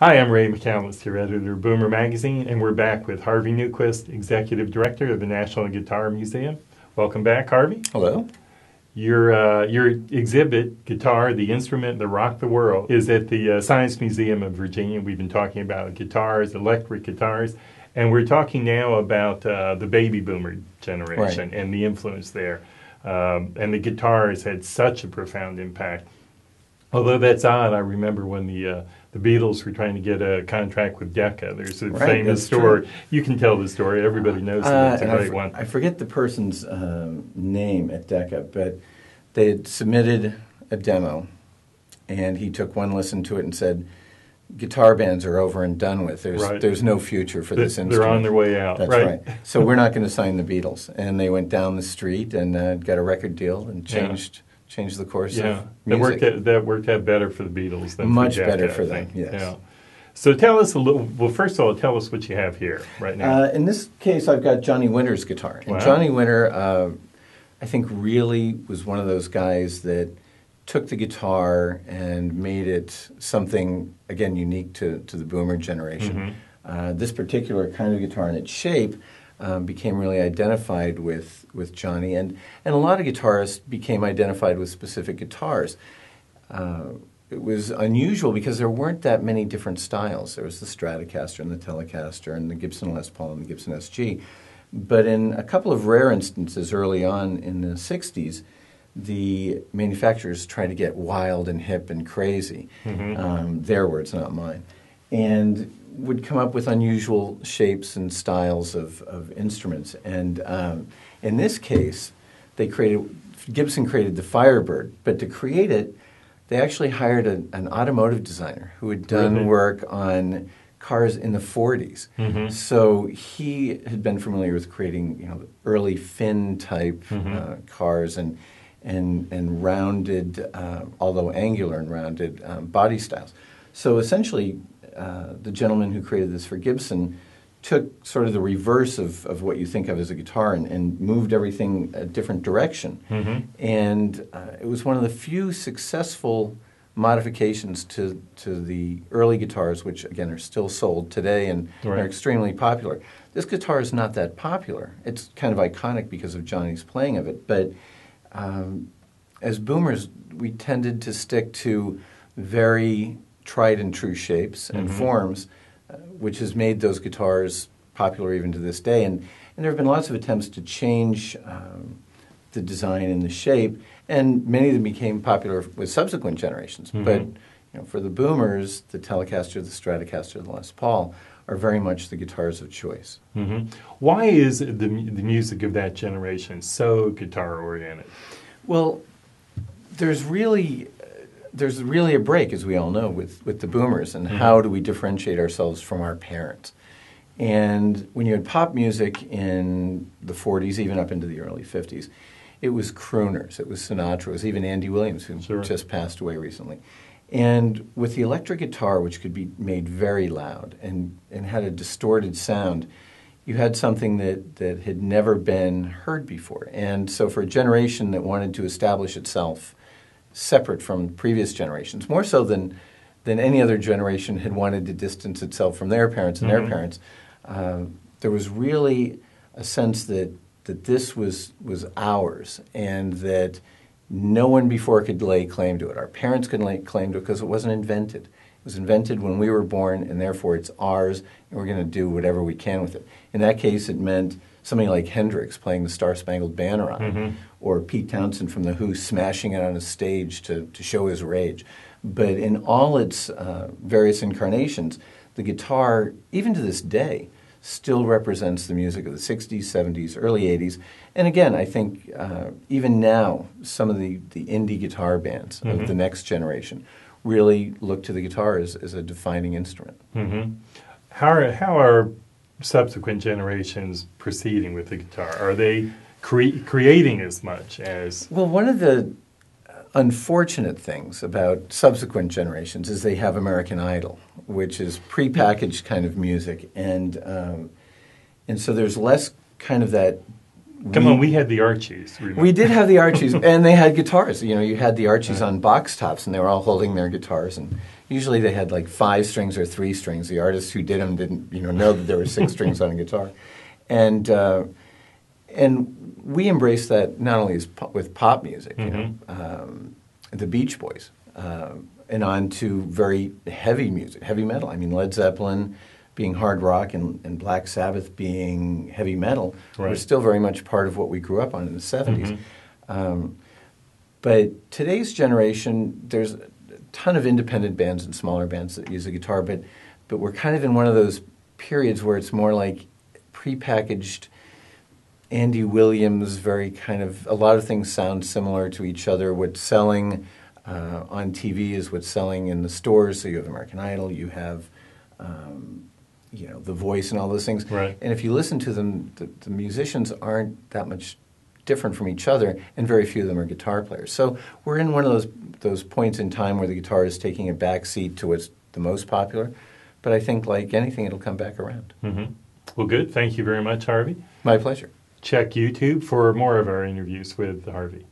Hi, I'm Ray McAllister, editor of Boomer Magazine, and we're back with Harvey Newquist, Executive Director of the National Guitar Museum. Welcome back, Harvey. Hello. Your exhibit, Guitar, the Instrument that Rocked the World, is at the Science Museum of Virginia. We've been talking about guitars, electric guitars, and we're talking now about the baby boomer generation and the influence there. And the guitars had such a profound impact. Although that's odd, I remember when the Beatles were trying to get a contract with Decca. There's a famous story. True. You can tell the story. Everybody knows it. It's a great one. I forget the person's name at Decca, but they had submitted a demo, and he took one listen to it and said, guitar bands are over and done with. There's no future for this instrument. They're on their way out. That's right. So we're not going to sign the Beatles. And they went down the street and got a record deal and changed the course of music. That worked out better for the Beatles than much for Decca, better for them. Yes. Yeah. So tell us a little. Well, first of all, tell us what you have here right now. In this case, I've got Johnny Winter's guitar. And Johnny Winter, I think, really was one of those guys that took the guitar and made it something, again, unique to the boomer generation. Mm-hmm. This particular kind of guitar and its shape became really identified with Johnny, and a lot of guitarists became identified with specific guitars. It was unusual because there weren't that many different styles. There was the Stratocaster and the Telecaster and the Gibson Les Paul and the Gibson SG. But in a couple of rare instances early on in the 60s, the manufacturers tried to get wild and hip and crazy. Mm-hmm. Their words, not mine. And would come up with unusual shapes and styles of instruments. And in this case, Gibson created the Firebird. But to create it, they actually hired an automotive designer who had done work on cars in the 40s. Mm-hmm. So he had been familiar with creating, early fin type cars and rounded, although angular and rounded body styles. So essentially, the gentleman who created this for Gibson took sort of the reverse of what you think of as a guitar and moved everything a different direction. Mm-hmm. And it was one of the few successful modifications to the early guitars, which, again, are still sold today and are extremely popular. This guitar is not that popular. It's kind of iconic because of Johnny's playing of it, but as boomers, we tended to stick to very tried and true shapes and forms, which has made those guitars popular even to this day. And there have been lots of attempts to change the design and the shape, and many of them became popular with subsequent generations. Mm-hmm. But for the boomers, the Telecaster, the Stratocaster, the Les Paul are very much the guitars of choice. Mm-hmm. Why is the music of that generation so guitar-oriented? Well, there's really a break, as we all know, with the boomers, and how do we differentiate ourselves from our parents? And when you had pop music in the 40s, even up into the early 50s, it was crooners, it was Sinatra, it was even Andy Williams, who just passed away recently. And with the electric guitar, which could be made very loud and had a distorted sound, you had something that had never been heard before. And so for a generation that wanted to establish itself separate from previous generations, more so than any other generation had wanted to distance itself from their parents and their parents, there was really a sense that this was ours and that no one before could lay claim to it. Our parents couldn't lay claim to it because it wasn't invented. It was invented when we were born, and therefore it's ours, and we're going to do whatever we can with it. In that case, it meant somebody like Hendrix playing the Star-Spangled Banner on it, or Pete Townshend from The Who smashing it on a stage to show his rage. But in all its various incarnations, the guitar, even to this day, still represents the music of the 60s, 70s, early 80s. And again, I think even now, some of the indie guitar bands of the next generation really look to the guitar as a defining instrument. Mm-hmm. How are subsequent generations proceeding with the guitar? Are they creating as much as... Well, one of the unfortunate things about subsequent generations is they have American Idol, which is prepackaged kind of music, and so there's less kind of that. Come on, we had the Archies. Remember? We did have the Archies, and they had guitars. You had the Archies on box tops, and they were all holding their guitars and Usually they had like 5 strings or 3 strings. The artists who did them didn't, know that there were 6 strings on a guitar, and we embraced that not only with pop music, the Beach Boys, and on to very heavy music, heavy metal. I mean, Led Zeppelin being hard rock and Black Sabbath being heavy metal were still very much part of what we grew up on in the 70s. But today's generation, there's a ton of independent bands and smaller bands that use the guitar, but we're kind of in one of those periods where it's more like prepackaged Andy Williams, very kind of, a lot of things sound similar to each other. What's selling on TV is what's selling in the stores. So you have American Idol, you have, The Voice and all those things. Right. And if you listen to them, the musicians aren't that much different from each other, and very few of them are guitar players. So we're in one of those points in time where the guitar is taking a back seat to what's the most popular. But I think, like anything, it'll come back around. Mm-hmm. Well, good. Thank you very much, Harvey. My pleasure. Check YouTube for more of our interviews with Harvey.